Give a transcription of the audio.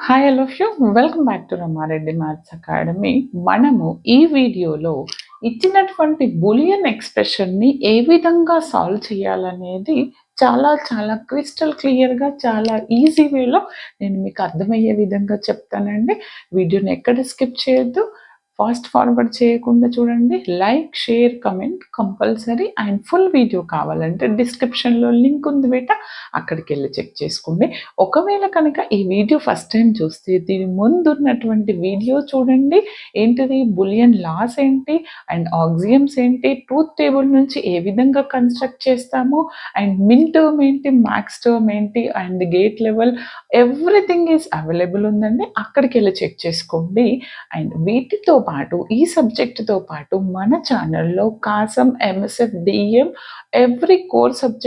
Hi all of you welcome back to Rama Reddy maths academy. మనము ఈ వీడియోలో ఇచ్చినటువంటి బూలియన్ ఎక్స్ప్రెషన్ని ఏ విధంగా సాల్వ్ చేయాలనేది చాలా చాలా క్రిస్టల్ క్లియర్గా చాలా ఈజీ వేలో నేను మీకు అర్థమయ్యే విధంగా చెప్తానండి. వీడియోని ఎక్కడ స్కిప్ చేయొద్దు, ఫాస్ట్ ఫార్వర్డ్ చేయకుండా చూడండి. Like, share, comment compulsory. And full video కావాలంటే డిస్క్రిప్షన్లో లింక్ ఉంది బేట, అక్కడికి వెళ్ళి చెక్ చేసుకోండి. ఒకవేళ కనుక ఈ వీడియో ఫస్ట్ టైం చూస్తే దీని ముందున్నటువంటి వీడియో చూడండి. ఏంటిది, బులియన్ లాస్ ఏంటి అండ్ ఆక్సియమ్స్ ఏంటి, ట్రూత్ టేబుల్ నుంచి ఏ విధంగా కన్స్ట్రక్ట్ చేస్తాము, అండ్ మిన్ టర్మ్ ఏంటి, మ్యాక్స్ టర్మ్ ఏంటి, and gate level, everything is available ఉందండి. అక్కడికి వెళ్ళి చెక్ చేసుకోండి. అండ్ వీటితో పాటు ఈ సబ్జెక్టుతో పాటు మన ఛానల్లో కాసం, MSF, DM, every core subject